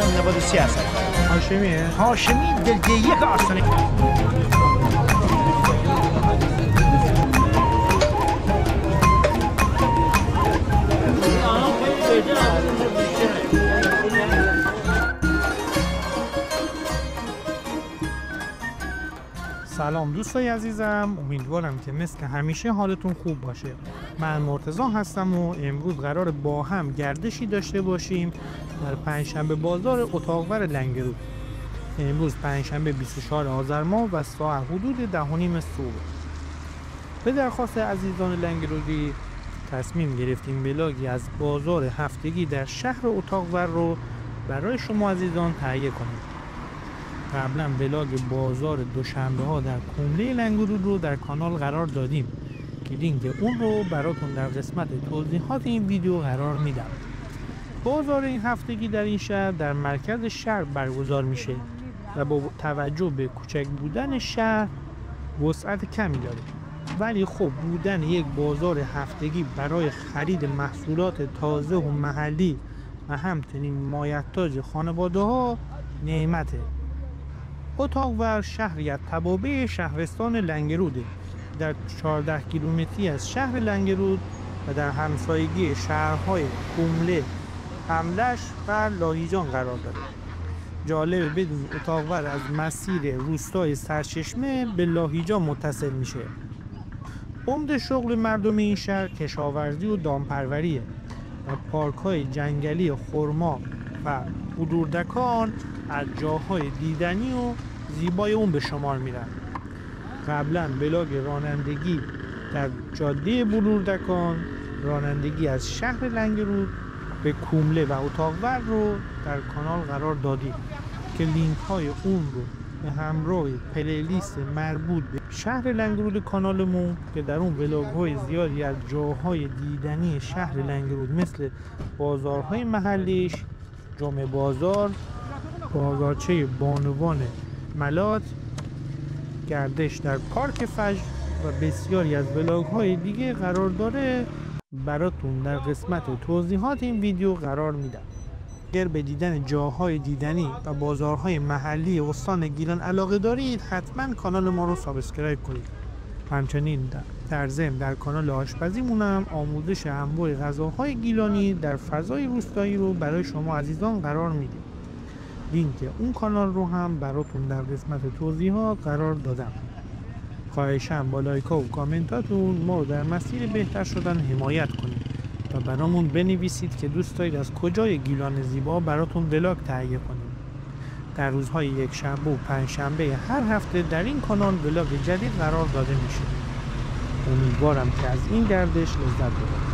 93 هستم. هاشمیه؟ هاشمی دلگه یک آستانه. سلام دوستای عزیزم، امیدوارم که مثل همیشه حالتون خوب باشه. من مرتضی هستم و امروز قرار با هم گردشی داشته باشیم در پنجشنبه بازار اتاقور لنگرود. امروز پنجشنبه 24 آذر ماه و ساعت حدود 10:30 صبح. به درخواست عزیزان لنگرودی تصمیم گرفتیم ولاگی از بازار هفتگی در شهر اتاقور رو برای شما عزیزان تهیه کنیم. قبلا ولاگ بازار دوشنبه ها در کومله لنگرود رو در کانال قرار دادیم که لینک اون رو براتون در قسمت توضیحات این ویدیو قرار میدم. بازار این هفتگی در این شهر در مرکز شهر برگزار میشه و با توجه به کوچک بودن شهر وسعت کمی داره، ولی خب بودن یک بازار هفتگی برای خرید محصولات تازه و محلی و همچنین مایحتاج خانواده ها نعمته. اتاقور شهری از توابع شهرستان لنگروده، در 14 کیلومتری از شهر لنگرود و در همسایگی شهرهای کومله، هملش و لاهیجان قرار داره. جالبه بدون اتاقور از مسیر روستای سرچشمه به لاهیجان متصل میشه. عمده شغل مردم این شهر کشاورزی و دامپروریه و پارک‌های جنگلی خرما و بلوردکان از جاهای دیدنی و زیبای اون به شمار میرن. قبلا ولاگ رانندگی در جاده بلوردکان، رانندگی از شهر لنگرود به کومله و اتاقور رو در کانال قرار دادیم که لینک های اون رو به همراه پلیلیست مربوط به شهر لنگرود کانالمون که در اون ولاگ های زیادی از جاهای دیدنی شهر لنگرود مثل بازارهای محلیش، جمعه بازار، بازارچه بانوان ملات، گردش در پارک فجر و بسیاری از ولاگ های دیگه قرار داره براتون در قسمت توضیحات این ویدیو قرار میدم. اگر به دیدن جاهای دیدنی و بازارهای محلی استان گیلان علاقه دارید حتما کانال ما رو سابسکرایب کنید. همچنین در ضمن در کانال آشپزیمونم آموزش انواع غذاهای گیلانی در فضای روستایی رو برای شما عزیزان قرار میدیم. لینک اون کانال رو هم براتون در قسمت توضیحات قرار دادم. خواهشم با لایک و کامنتاتون ما رو در مسیر بهتر شدن حمایت کنید و برامون بنویسید که دوست دارید از کجای گیلان زیبا براتون ولاگ تهیه کنیم. در روزهای یک شنبه و پنجشنبه هر هفته در این کانال ولاگ جدید قرار داده میشه. امیدوارم که از این گردش لذت ببرید.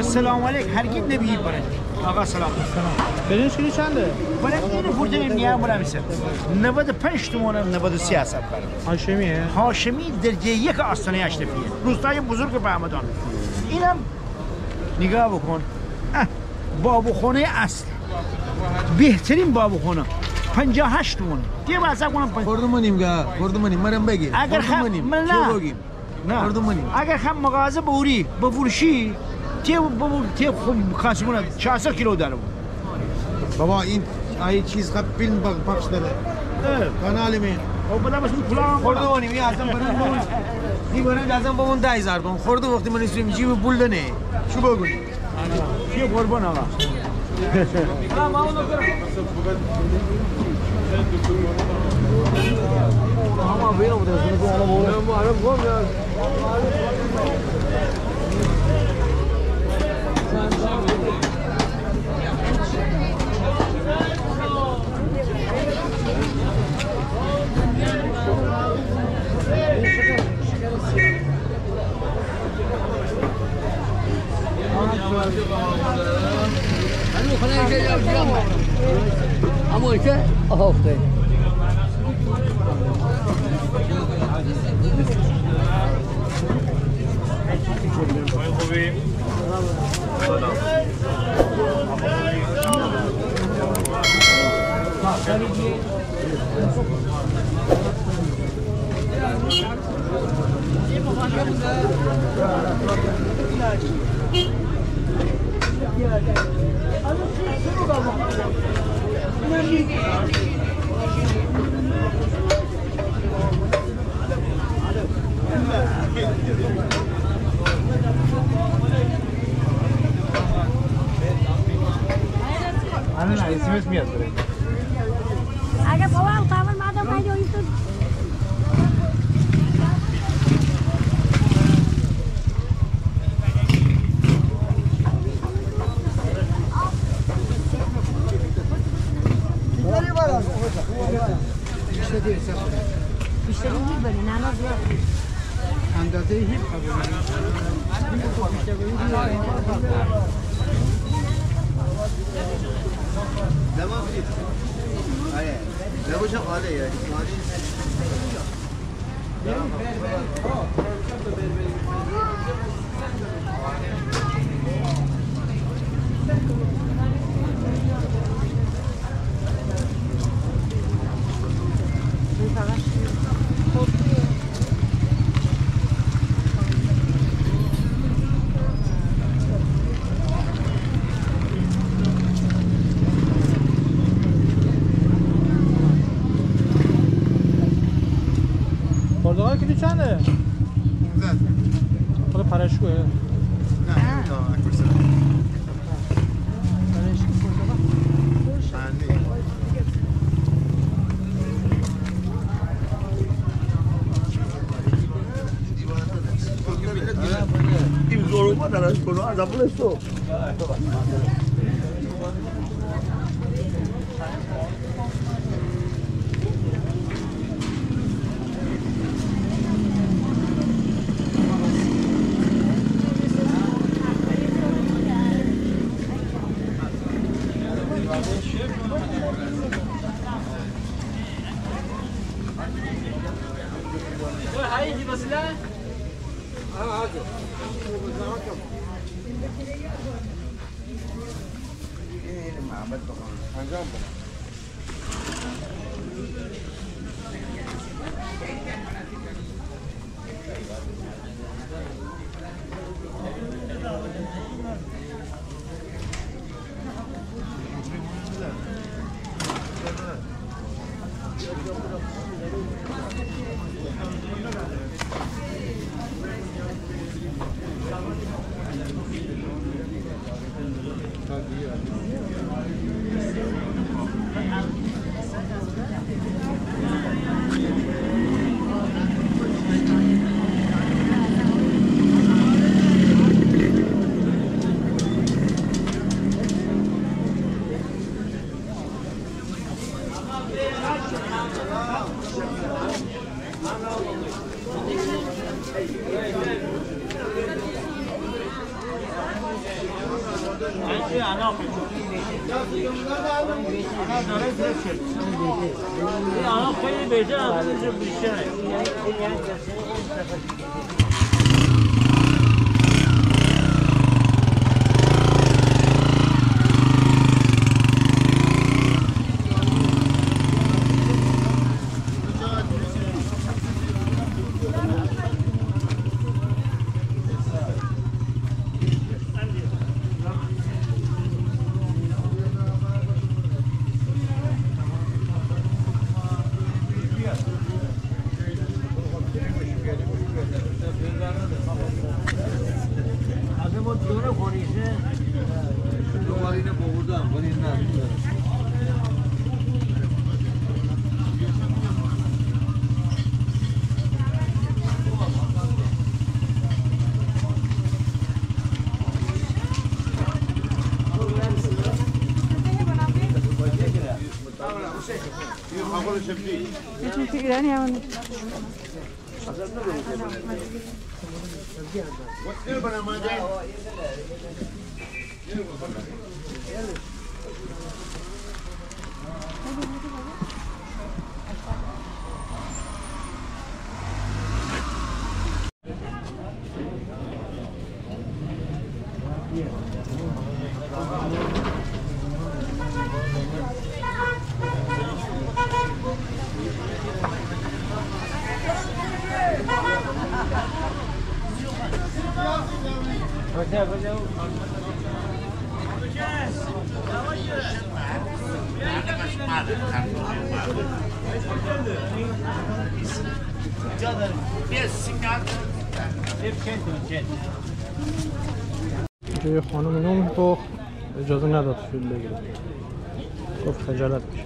سلام علیک هرگز نبیید برای آقا سلام. برنج کیلو چنده؟ برای این فورده نیم برای میشه 95 تومانه 93 هستم برای هاشمیه؟ هاشمی درجه یک آستانه اشرفیه، روستای بزرگ بهمدان. اینم نگاه بکن، بابوخانه اصل، بهترین بابوخانه 58 تومانه. دیگه واسه کنم خوردمونیم گا خوردمونیم مرم بگیر اگر خم نه خوردمونیم اگر خم مغازه بوری بفروشی تی خاصمون 400 کیلو داره بابا این چیز خب فیلم پخش داره کانال می او بلا بس پولام خوردمونیم این ازم برن این برن ازم با اون 10000 تومان خورده وقتی من اسم جیب پول دنه شو بگو چی قربان آقا اما بیرون بوده Amor, ¿qué? Ojo, usted. اسمش میاد بره اگه بابا قبل مادام باید این تو بیشتری میبری نه نه زیاد اندازه هیچ قبول دماغ نیست آره نباشه آله یعنی پرتقال کیلو چنده؟ 15 خود پرشگوه؟ نه تا اکورسه این زورو ما درش کنو از اول تو خیلی بهتر از بیشتره اینجا یه خانم نون تو اجازه نداد فیلم بگیره، گفت خجالت میشه.